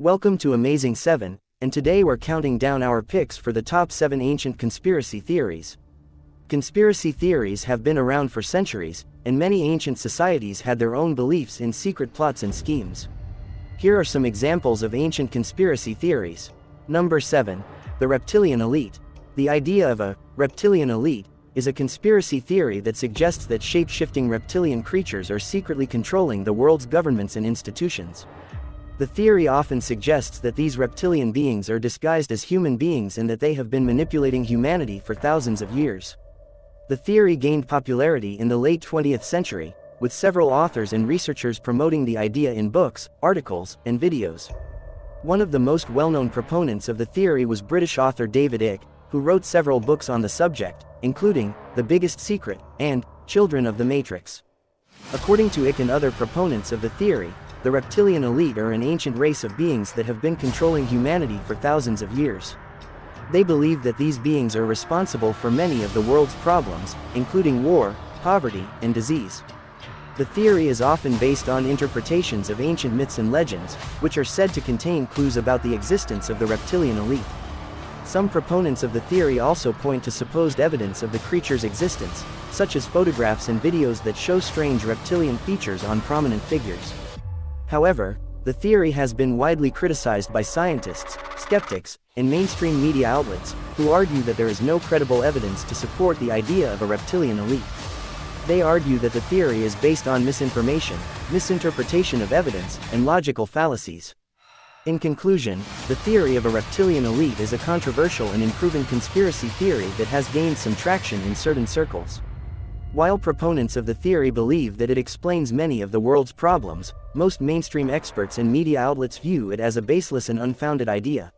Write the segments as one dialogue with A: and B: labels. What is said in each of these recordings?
A: Welcome to Amazing 7, and today we're counting down our picks for the top 7 ancient conspiracy theories. Conspiracy theories have been around for centuries, and many ancient societies had their own beliefs in secret plots and schemes. Here are some examples of ancient conspiracy theories. Number 7. The reptilian elite. The idea of a reptilian elite is a conspiracy theory that suggests that shape-shifting reptilian creatures are secretly controlling the world's governments and institutions. The theory often suggests that these reptilian beings are disguised as human beings and that they have been manipulating humanity for thousands of years. The theory gained popularity in the late 20th century, with several authors and researchers promoting the idea in books, articles, and videos. One of the most well-known proponents of the theory was British author David Icke, who wrote several books on the subject, including The Biggest Secret and Children of the Matrix. According to Icke and other proponents of the theory, the reptilian elite are an ancient race of beings that have been controlling humanity for thousands of years. They believe that these beings are responsible for many of the world's problems, including war, poverty, and disease. The theory is often based on interpretations of ancient myths and legends, which are said to contain clues about the existence of the reptilian elite. Some proponents of the theory also point to supposed evidence of the creature's existence, such as photographs and videos that show strange reptilian features on prominent figures. However, the theory has been widely criticized by scientists, skeptics, and mainstream media outlets, who argue that there is no credible evidence to support the idea of a reptilian elite. They argue that the theory is based on misinformation, misinterpretation of evidence, and logical fallacies. In conclusion, the theory of a reptilian elite is a controversial and unproven conspiracy theory that has gained some traction in certain circles. While proponents of the theory believe that it explains many of the world's problems, most mainstream experts and media outlets view it as a baseless and unfounded idea.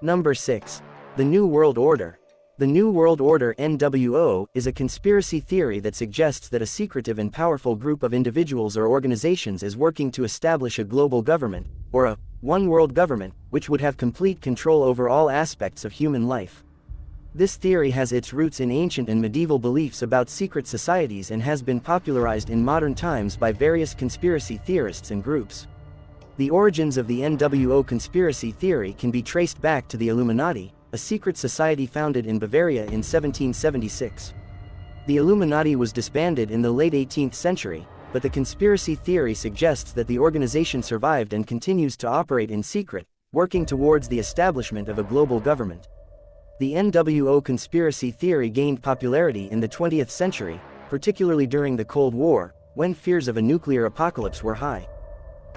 A: Number 6. The New World Order. The New World Order (NWO) is a conspiracy theory that suggests that a secretive and powerful group of individuals or organizations is working to establish a global government, or a one world government, which would have complete control over all aspects of human life. This theory has its roots in ancient and medieval beliefs about secret societies and has been popularized in modern times by various conspiracy theorists and groups. The origins of the NWO conspiracy theory can be traced back to the Illuminati, a secret society founded in Bavaria in 1776. The Illuminati was disbanded in the late 18th century, but the conspiracy theory suggests that the organization survived and continues to operate in secret, working towards the establishment of a global government. The NWO conspiracy theory gained popularity in the 20th century, particularly during the Cold War, when fears of a nuclear apocalypse were high.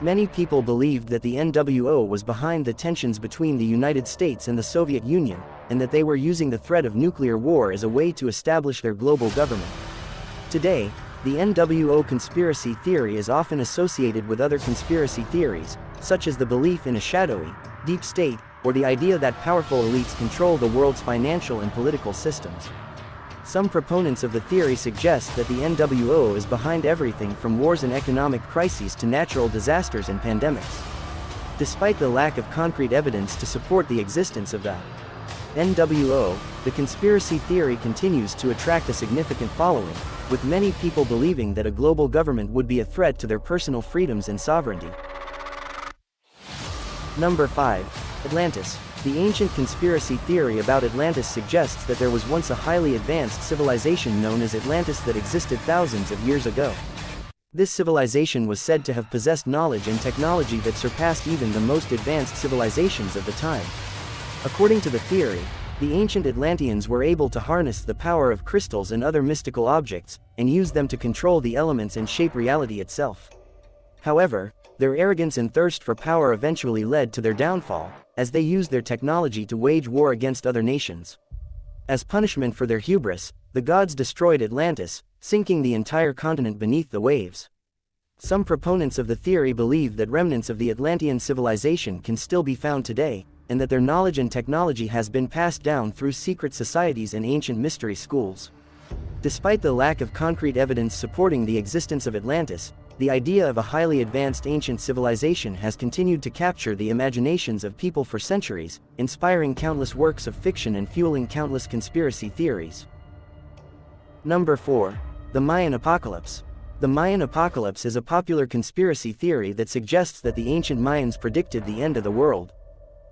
A: Many people believed that the NWO was behind the tensions between the United States and the Soviet Union, and that they were using the threat of nuclear war as a way to establish their global government. Today, the NWO conspiracy theory is often associated with other conspiracy theories, such as the belief in a shadowy, deep state, or the idea that powerful elites control the world's financial and political systems. Some proponents of the theory suggest that the NWO is behind everything from wars and economic crises to natural disasters and pandemics. Despite the lack of concrete evidence to support the existence of the NWO, the conspiracy theory continues to attract a significant following, with many people believing that a global government would be a threat to their personal freedoms and sovereignty. Number 5. Atlantis. The ancient conspiracy theory about Atlantis suggests that there was once a highly advanced civilization known as Atlantis that existed thousands of years ago. This civilization was said to have possessed knowledge and technology that surpassed even the most advanced civilizations of the time. According to the theory, the ancient Atlanteans were able to harness the power of crystals and other mystical objects, and use them to control the elements and shape reality itself. However, their arrogance and thirst for power eventually led to their downfall, as they used their technology to wage war against other nations. As punishment for their hubris, the gods destroyed Atlantis, sinking the entire continent beneath the waves. Some proponents of the theory believe that remnants of the Atlantean civilization can still be found today, and that their knowledge and technology has been passed down through secret societies and ancient mystery schools. Despite the lack of concrete evidence supporting the existence of Atlantis, the idea of a highly advanced ancient civilization has continued to capture the imaginations of people for centuries, inspiring countless works of fiction and fueling countless conspiracy theories. Number 4. The Mayan Apocalypse. The Mayan Apocalypse is a popular conspiracy theory that suggests that the ancient Mayans predicted the end of the world.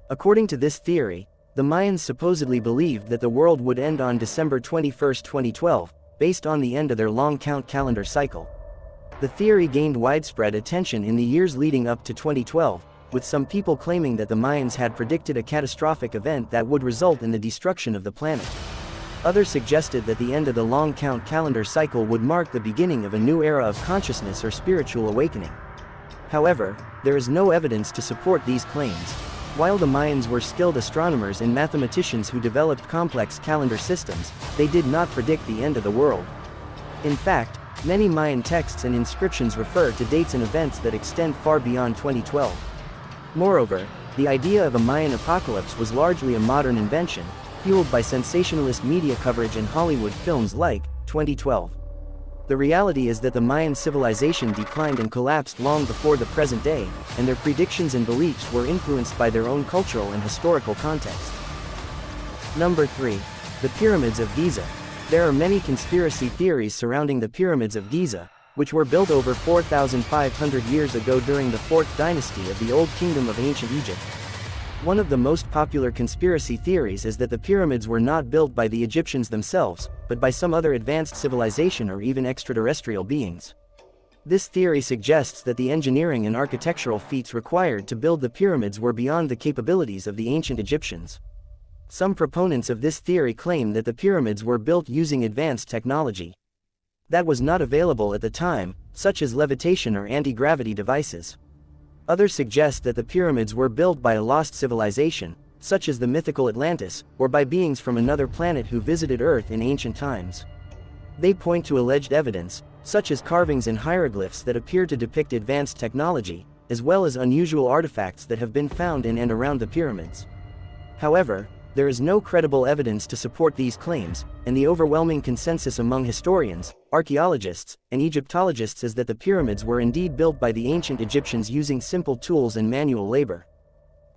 A: According to this theory, the Mayans supposedly believed that the world would end on December 21, 2012, based on the end of their long count calendar cycle. The theory gained widespread attention in the years leading up to 2012, with some people claiming that the Mayans had predicted a catastrophic event that would result in the destruction of the planet. Others suggested that the end of the long count calendar cycle would mark the beginning of a new era of consciousness or spiritual awakening. However, there is no evidence to support these claims. While the Mayans were skilled astronomers and mathematicians who developed complex calendar systems, they did not predict the end of the world. In fact, many Mayan texts and inscriptions refer to dates and events that extend far beyond 2012. Moreover, the idea of a Mayan apocalypse was largely a modern invention, fueled by sensationalist media coverage and Hollywood films like 2012. The reality is that the Mayan civilization declined and collapsed long before the present day, and their predictions and beliefs were influenced by their own cultural and historical context. Number 3. The Pyramids of Giza. There are many conspiracy theories surrounding the Pyramids of Giza, which were built over 4,500 years ago during the 4th dynasty of the Old Kingdom of Ancient Egypt. One of the most popular conspiracy theories is that the pyramids were not built by the Egyptians themselves, but by some other advanced civilization or even extraterrestrial beings. This theory suggests that the engineering and architectural feats required to build the pyramids were beyond the capabilities of the ancient Egyptians. Some proponents of this theory claim that the pyramids were built using advanced technology that was not available at the time, such as levitation or anti-gravity devices. Others suggest that the pyramids were built by a lost civilization, such as the mythical Atlantis, or by beings from another planet who visited Earth in ancient times. They point to alleged evidence, such as carvings and hieroglyphs that appear to depict advanced technology, as well as unusual artifacts that have been found in and around the pyramids. However, there is no credible evidence to support these claims, and the overwhelming consensus among historians, archaeologists, and Egyptologists is that the pyramids were indeed built by the ancient Egyptians using simple tools and manual labor.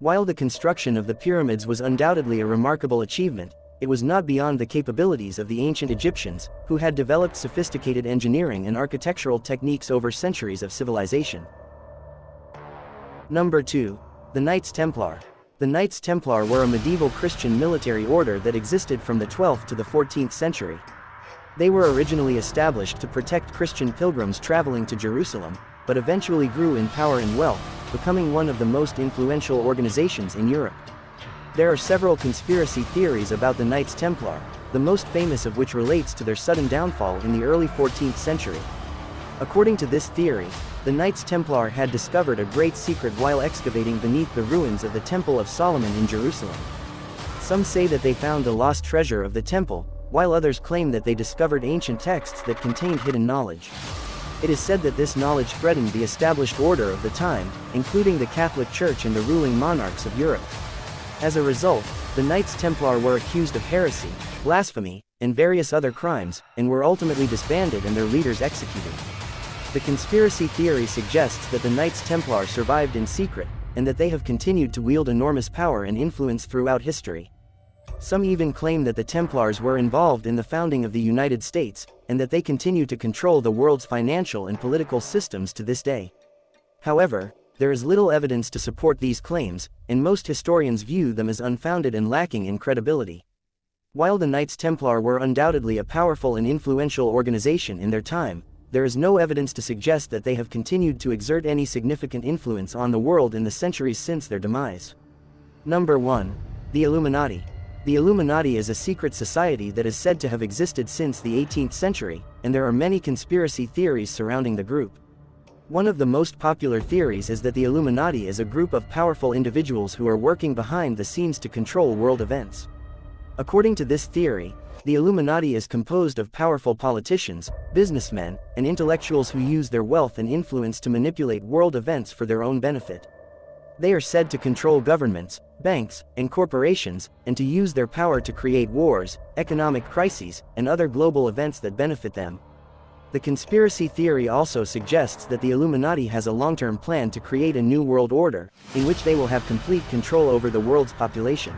A: While the construction of the pyramids was undoubtedly a remarkable achievement, it was not beyond the capabilities of the ancient Egyptians, who had developed sophisticated engineering and architectural techniques over centuries of civilization. Number 2. The Knights Templar. The Knights Templar were a medieval Christian military order that existed from the 12th to the 14th century. They were originally established to protect Christian pilgrims traveling to Jerusalem, but eventually grew in power and wealth, becoming one of the most influential organizations in Europe. There are several conspiracy theories about the Knights Templar, the most famous of which relates to their sudden downfall in the early 14th century. According to this theory, the Knights Templar had discovered a great secret while excavating beneath the ruins of the Temple of Solomon in Jerusalem. Some say that they found the lost treasure of the temple, while others claim that they discovered ancient texts that contained hidden knowledge. It is said that this knowledge threatened the established order of the time, including the Catholic Church and the ruling monarchs of Europe. As a result, the Knights Templar were accused of heresy, blasphemy, and various other crimes, and were ultimately disbanded and their leaders executed. The conspiracy theory suggests that the Knights Templar survived in secret, and that they have continued to wield enormous power and influence throughout history. Some even claim that the Templars were involved in the founding of the United States, and that they continue to control the world's financial and political systems to this day. However, there is little evidence to support these claims, and most historians view them as unfounded and lacking in credibility. While the Knights Templar were undoubtedly a powerful and influential organization in their time, there is no evidence to suggest that they have continued to exert any significant influence on the world in the centuries since their demise. Number 1. The Illuminati. The Illuminati is a secret society that is said to have existed since the 18th century, and there are many conspiracy theories surrounding the group. One of the most popular theories is that the Illuminati is a group of powerful individuals who are working behind the scenes to control world events. According to this theory, the Illuminati is composed of powerful politicians, businessmen, and intellectuals who use their wealth and influence to manipulate world events for their own benefit. They are said to control governments, banks, and corporations, and to use their power to create wars, economic crises, and other global events that benefit them. The conspiracy theory also suggests that the Illuminati has a long-term plan to create a new world order, in which they will have complete control over the world's population.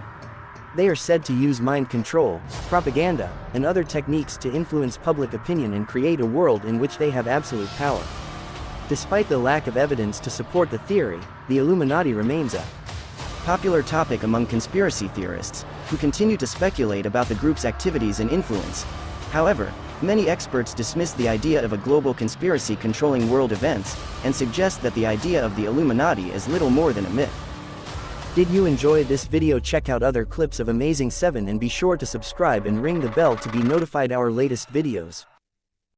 A: They are said to use mind control, propaganda, and other techniques to influence public opinion and create a world in which they have absolute power. Despite the lack of evidence to support the theory, the Illuminati remains a popular topic among conspiracy theorists, who continue to speculate about the group's activities and influence. However, many experts dismiss the idea of a global conspiracy controlling world events, and suggest that the idea of the Illuminati is little more than a myth. Did you enjoy this video? Check out other clips of Amazing 7 and be sure to subscribe and ring the bell to be notified our latest videos.